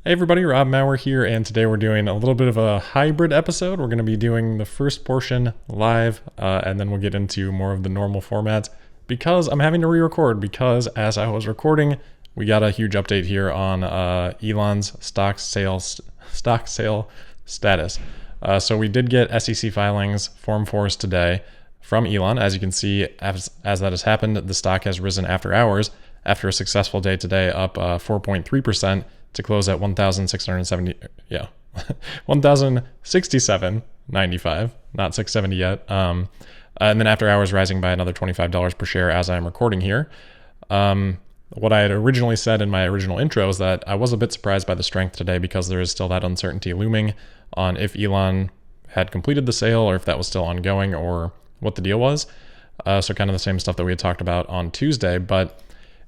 Hey everybody, Rob Maurer here, and today we're doing a little bit of a hybrid episode. We're going to be doing the first portion live, and then we'll get into more of the normal formats because I'm having to re-record because as I was recording, we got a huge update here on Elon's stock sale status. So we did get SEC filings, Form 4s today from Elon. As you can see, as that has happened, the stock has risen after hours after a successful day today, up 4.3%. to close at 1,067.95, not 670 yet. And then after hours rising by another $25 per share as I'm recording here. What I had originally said in my original intro is that I was a bit surprised by the strength today because there is still that uncertainty looming on if Elon had completed the sale or if that was still ongoing or what the deal was. So kind of the same stuff that we had talked about on Tuesday. But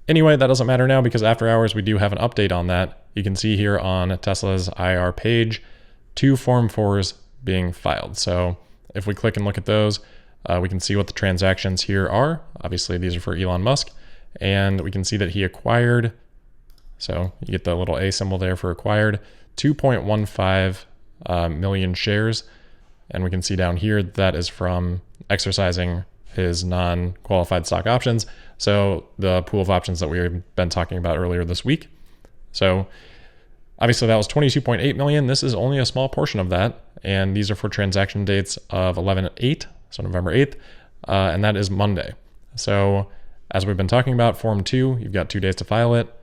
anyway, that doesn't matter now because after hours we do have an update on that. You can see here on Tesla's IR page, 2 Form 4s being filed. So if we click and look at those, we can see what the transactions here are. Obviously, these are for Elon Musk. And we can see that he acquired, so you get the little A symbol there for acquired, 2.15 million shares. And we can see down here that is from exercising his non-qualified stock options. So the pool of options that we've been talking about earlier this week. So obviously that was 22.8 million. This is only a small portion of that. And these are for transaction dates of 11/8, so November 8th. And that is Monday. So as we've been talking about, Form 2, you've got 2 days to file it.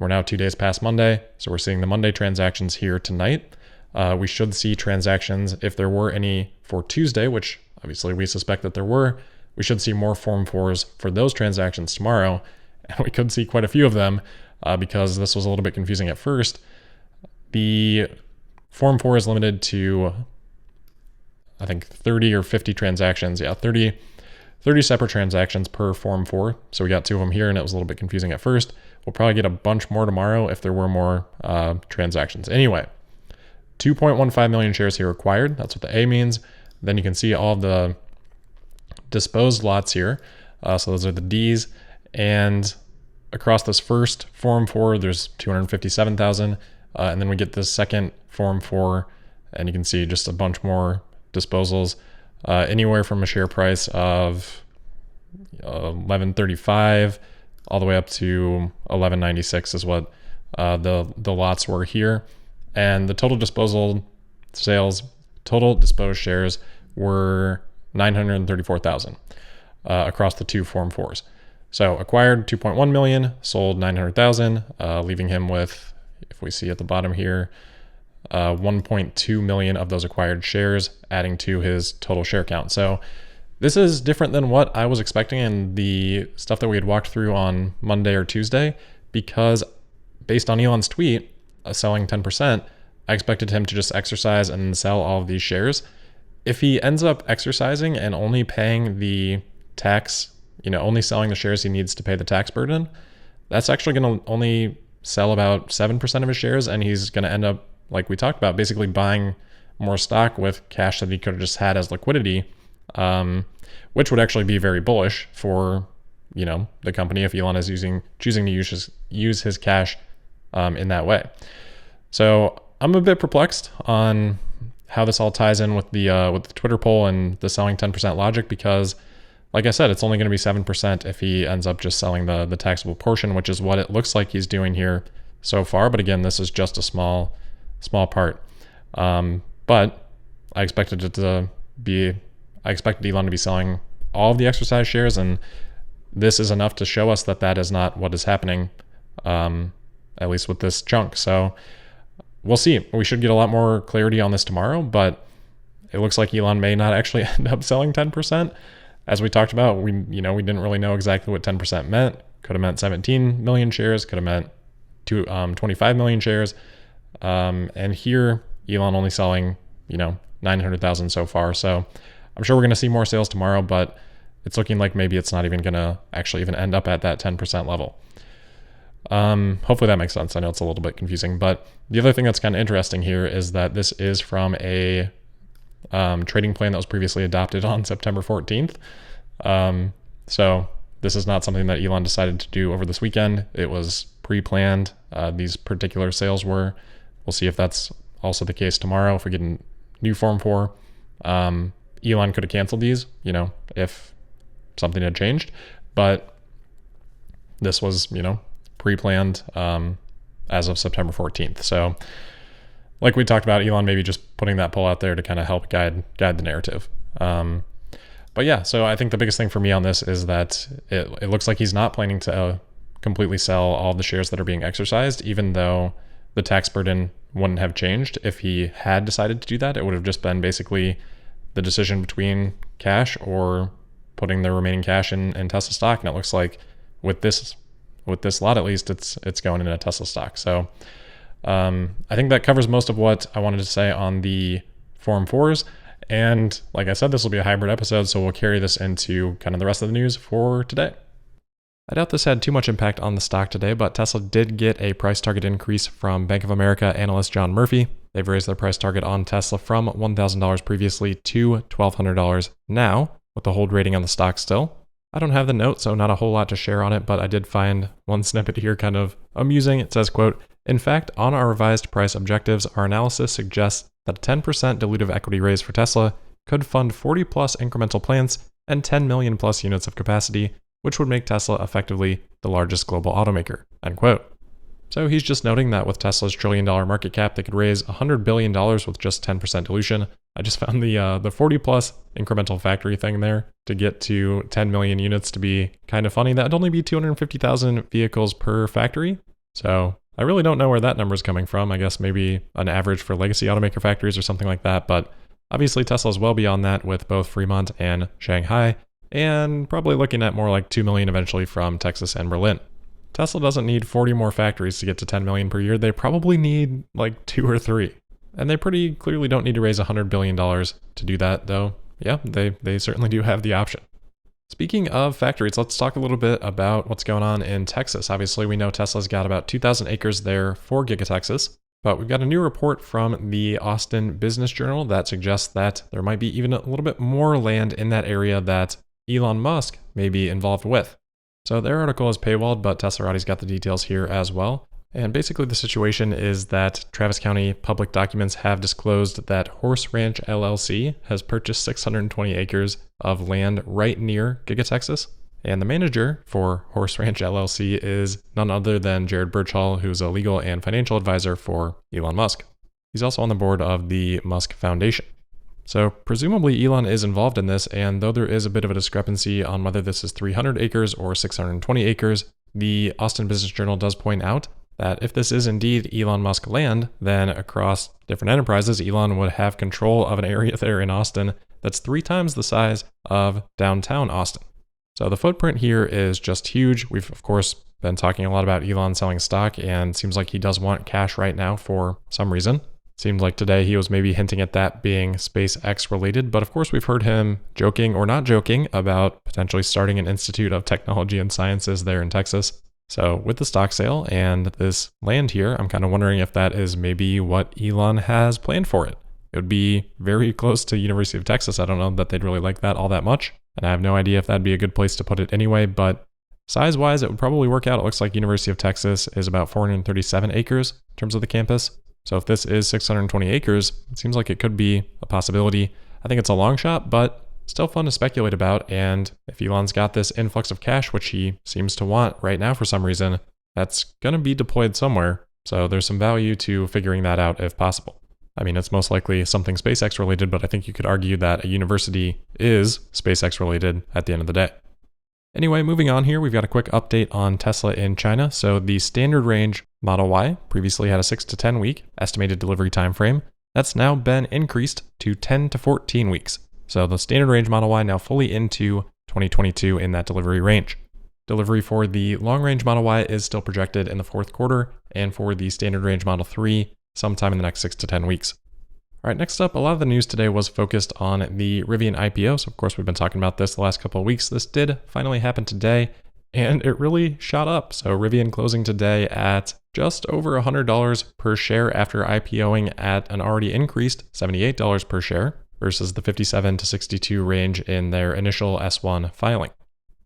We're now 2 days past Monday. So we're seeing the Monday transactions here tonight. We should see transactions, if there were any for Tuesday, which obviously we suspect that there were. We should see more Form 4s for those transactions tomorrow. And we could see quite a few of them because this was a little bit confusing at first. The Form 4 is limited to, I think, 30 or 50 transactions. Yeah, 30 separate transactions per Form 4. So we got 2 of them here and it was a little bit confusing at first. We'll probably get a bunch more tomorrow if there were more transactions. Anyway, 2.15 million shares here acquired. That's what the A means. Then you can see all the disposed lots here. So those are the Ds. And across this first Form 4, there's 257,000. And then we get this second Form 4, and you can see just a bunch more disposals, anywhere from a share price of 11.35 all the way up to 11.96 is what the lots were here. And the total disposed shares were 934,000 across the 2 Form 4s. So acquired 2.1 million, sold 900,000, leaving him with, if we see at the bottom here, 1.2 million of those acquired shares, adding to his total share count. So this is different than what I was expecting in the stuff that we had walked through on Monday or Tuesday, because based on Elon's tweet, selling 10%, I expected him to just exercise and sell all of these shares. If he ends up exercising and only paying the tax, only selling the shares he needs to pay the tax burden, that's actually going to only sell about 7% of his shares, and he's going to end up, like we talked about, basically buying more stock with cash that he could have just had as liquidity, which would actually be very bullish for, the company if Elon is choosing to use his cash in that way. So I'm a bit perplexed on how this all ties in with the Twitter poll and the selling 10% logic, because like I said, it's only going to be 7% if he ends up just selling the taxable portion, which is what it looks like he's doing here so far. But again, this is just a small part. But I expected Elon to be selling all of the exercise shares, and this is enough to show us that is not what is happening, at least with this chunk. So we'll see. We should get a lot more clarity on this tomorrow, but it looks like Elon may not actually end up selling 10%. As we talked about, we didn't really know exactly what 10% meant. Could have meant 17 million shares, could have meant 25 million shares. And here, Elon only selling, 900,000 so far. So I'm sure we're going to see more sales tomorrow, but it's looking like maybe it's not even going to actually even end up at that 10% level. Hopefully that makes sense. I know it's a little bit confusing, but the other thing that's kind of interesting here is that this is from a trading plan that was previously adopted on September 14th. So this is not something that Elon decided to do over this weekend. It was pre-planned. These particular sales were We'll see if that's also the case tomorrow. If we get a new Form 4, Elon could have canceled these, if something had changed. But this was, pre-planned as of September 14th. So like we talked about, Elon maybe just putting that poll out there to kind of help guide the narrative. But yeah, so I think the biggest thing for me on this is that it looks like he's not planning to completely sell all the shares that are being exercised, even though the tax burden wouldn't have changed. If he had decided to do that, it would have just been basically the decision between cash or putting the remaining cash in Tesla stock. And it looks like with this lot, at least, it's going into Tesla stock. So I think that covers most of what I wanted to say on the Form 4s. And like I said, this will be a hybrid episode, so we'll carry this into kind of the rest of the news for today. I doubt this had too much impact on the stock today, but Tesla did get a price target increase from Bank of America analyst John Murphy. They've raised their price target on Tesla from $1,000 previously to $1,200 now, with the hold rating on the stock still. I don't have the note, so not a whole lot to share on it, but I did find one snippet here kind of amusing. It says, quote, "In fact, on our revised price objectives, our analysis suggests that a 10% dilutive equity raise for Tesla could fund 40 plus incremental plants and 10 million plus units of capacity, which would make Tesla effectively the largest global automaker," end quote. So he's just noting that with Tesla's $1 trillion market cap, they could raise $100 billion with just 10% dilution. I just found the 40 plus incremental factory thing there to get to 10 million units to be kind of funny. That would only be 250,000 vehicles per factory. So I really don't know where that number is coming from. I guess maybe an average for legacy automaker factories or something like that. But obviously Tesla is well beyond that with both Fremont and Shanghai, and probably looking at more like 2 million eventually from Texas and Berlin. Tesla doesn't need 40 more factories to get to 10 million per year. They probably need like 2 or 3. And they pretty clearly don't need to raise $100 billion to do that, though. Yeah, they certainly do have the option. Speaking of factories, let's talk a little bit about what's going on in Texas. Obviously, we know Tesla's got about 2,000 acres there for Giga Texas, but we've got a new report from the Austin Business Journal that suggests that there might be even a little bit more land in that area that Elon Musk may be involved with. So their article is paywalled, but Teslarati's got the details here as well. And basically the situation is that Travis County public documents have disclosed that Horse Ranch LLC has purchased 620 acres of land right near Giga Texas. And the manager for Horse Ranch LLC is none other than Jared Birchall, who's a legal and financial advisor for Elon Musk. He's also on the board of the Musk Foundation. So presumably Elon is involved in this, and though there is a bit of a discrepancy on whether this is 300 acres or 620 acres, the Austin Business Journal does point out that if this is indeed Elon Musk land, then across different enterprises, Elon would have control of an area there in Austin that's 3 times the size of downtown Austin. So the footprint here is just huge. We've, of course, been talking a lot about Elon selling stock, and it seems like he does want cash right now for some reason. Seemed like today he was maybe hinting at that being SpaceX related, but of course we've heard him joking or not joking about potentially starting an Institute of Technology and Sciences there in Texas. So with the stock sale and this land here, I'm kind of wondering if that is maybe what Elon has planned for it. It would be very close to University of Texas. I don't know that they'd really like that all that much, and I have no idea if that'd be a good place to put it anyway, but size-wise, it would probably work out. It looks like University of Texas is about 437 acres in terms of the campus. So if this is 620 acres, it seems like it could be a possibility. I think it's a long shot, but still fun to speculate about. And if Elon's got this influx of cash, which he seems to want right now for some reason, that's going to be deployed somewhere. So there's some value to figuring that out if possible. I mean, it's most likely something SpaceX related, but I think you could argue that a university is SpaceX related at the end of the day. Anyway, moving on here, we've got a quick update on Tesla in China. So the standard range Model Y previously had a 6 to 10 week estimated delivery time frame. That's now been increased to 10 to 14 weeks. So the standard range Model Y now fully into 2022 in that delivery range. Delivery for the long range Model Y is still projected in the fourth quarter, and for the standard range Model 3, sometime in the next 6 to 10 weeks. All right, next up, a lot of the news today was focused on the Rivian IPO. So of course, we've been talking about this the last couple of weeks. This did finally happen today, and it really shot up. So Rivian closing today at just over $100 per share after IPOing at an already increased $78 per share versus the 57 to 62 range in their initial S1 filing.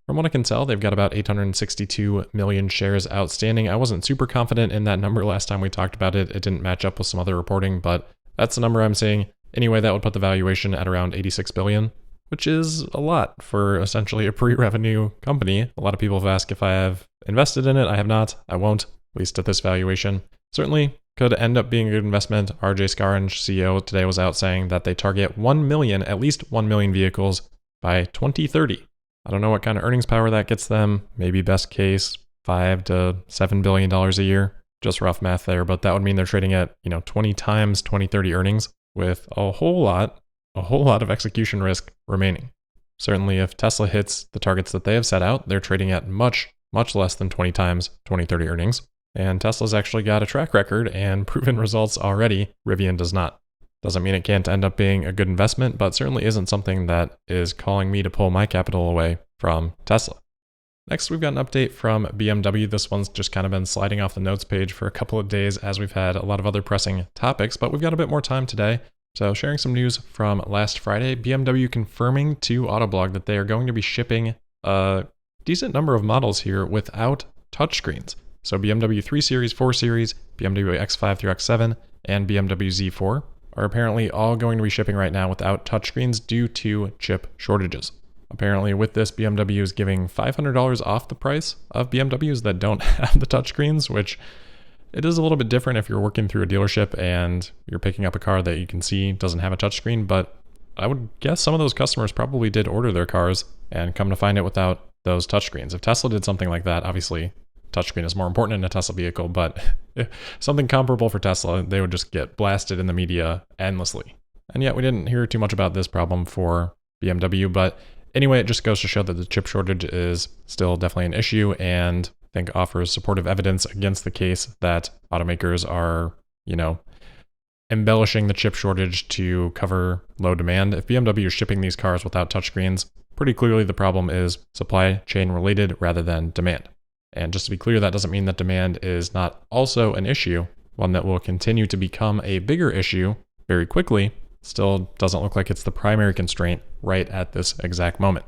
From what I can tell, they've got about 862 million shares outstanding. I wasn't super confident in that number last time we talked about it. It didn't match up with some other reporting, but that's the number I'm seeing. Anyway, that would put the valuation at around 86 billion, which is a lot for essentially a pre-revenue company. A lot of people have asked if I have invested in it. I have not. I won't, at least at this valuation. Certainly could end up being a good investment. RJ Scaringe, CEO, today was out saying that they target 1 million, at least 1 million vehicles by 2030. I don't know what kind of earnings power that gets them. Maybe best case, $5 to $7 billion a year. Just rough math there, but that would mean they're trading at, 20 times 2030 earnings with a whole lot of execution risk remaining. Certainly if Tesla hits the targets that they have set out, they're trading at much less than 20 times 2030 earnings. And Tesla's actually got a track record and proven results already. Rivian does not. Doesn't mean it can't end up being a good investment, but certainly isn't something that is calling me to pull my capital away from Tesla. Next, we've got an update from BMW. This one's just kind of been sliding off the notes page for a couple of days as we've had a lot of other pressing topics, but we've got a bit more time today. So sharing some news from last Friday, BMW confirming to Autoblog that they are going to be shipping a decent number of models here without touchscreens. So BMW 3 Series, 4 Series, BMW X5 through X7, and BMW Z4 are apparently all going to be shipping right now without touchscreens due to chip shortages. Apparently with this, BMW is giving $500 off the price of BMWs that don't have the touchscreens, which it is a little bit different if you're working through a dealership and you're picking up a car that you can see doesn't have a touchscreen, but I would guess some of those customers probably did order their cars and come to find it without those touchscreens. If Tesla did something like that, obviously touchscreen is more important in a Tesla vehicle, but something comparable for Tesla, they would just get blasted in the media endlessly. And yet we didn't hear too much about this problem for BMW, but anyway, it just goes to show that the chip shortage is still definitely an issue and I think offers supportive evidence against the case that automakers are, embellishing the chip shortage to cover low demand. If BMW is shipping these cars without touchscreens, pretty clearly the problem is supply chain related rather than demand. And just to be clear, that doesn't mean that demand is not also an issue, one that will continue to become a bigger issue very quickly. Still doesn't look like it's the primary constraint right at this exact moment.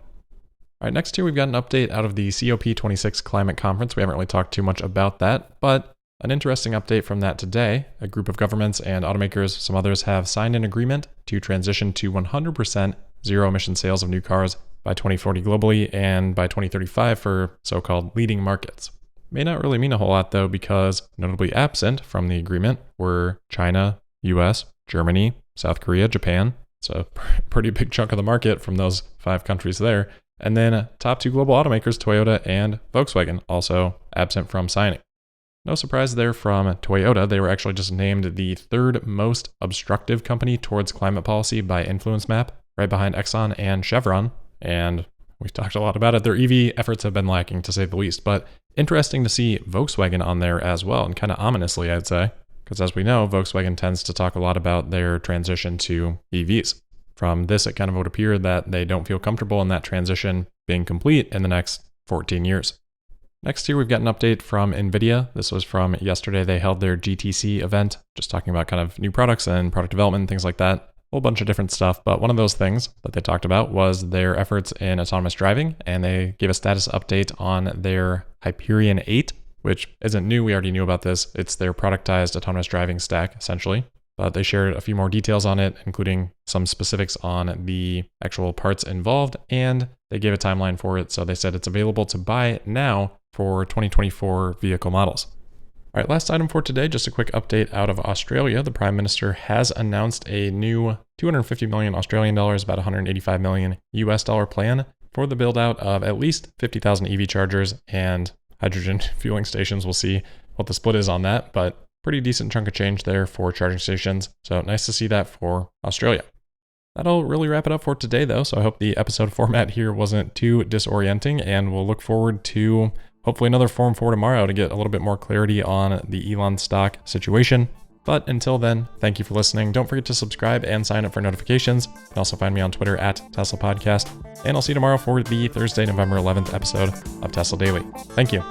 All right, next here we've got an update out of the COP26 climate conference. We haven't really talked too much about that, but an interesting update from that today. A group of governments and automakers, some others, have signed an agreement to transition to 100% zero emission sales of new cars by 2040 globally and by 2035 for so-called leading markets. May not really mean a whole lot though, because notably absent from the agreement were China, US, Germany, South Korea, Japan. It's a pretty big chunk of the market from those 5 countries there. And then top 2 global automakers, Toyota and Volkswagen, also absent from signing. No surprise there from Toyota. They were actually just named the 3rd most obstructive company towards climate policy by InfluenceMap, right behind Exxon and Chevron. And we've talked a lot about it. Their EV efforts have been lacking, to say the least. But interesting to see Volkswagen on there as well, and kind of ominously, I'd say. Because as we know, Volkswagen tends to talk a lot about their transition to EVs. From this, it kind of would appear that they don't feel comfortable in that transition being complete in the next 14 years. Next here, we've got an update from Nvidia. This was from yesterday. They held their GTC event, just talking about kind of new products and product development and things like that. Whole bunch of different stuff, but one of those things that they talked about was their efforts in autonomous driving, and they gave a status update on their Hyperion 8, which isn't new. We already knew about this. It's their productized autonomous driving stack, essentially. But they shared a few more details on it, including some specifics on the actual parts involved, and they gave a timeline for it. So they said it's available to buy now for 2024 vehicle models. All right, last item for today, just a quick update out of Australia. The Prime Minister has announced a new 250 million Australian dollars, about 185 million US dollar plan for the build out of at least 50,000 EV chargers and hydrogen fueling stations. We'll see what the split is on that, but pretty decent chunk of change there for charging stations. So nice to see that for Australia. That'll really wrap it up for today though. So I hope the episode format here wasn't too disorienting, and we'll look forward to hopefully another Forum 4 tomorrow to get a little bit more clarity on the Elon stock situation. But until then, thank you for listening. Don't forget to subscribe and sign up for notifications. You can also find me on Twitter at Tesla Podcast. And I'll see you tomorrow for the Thursday, November 11th episode of Tesla Daily. Thank you.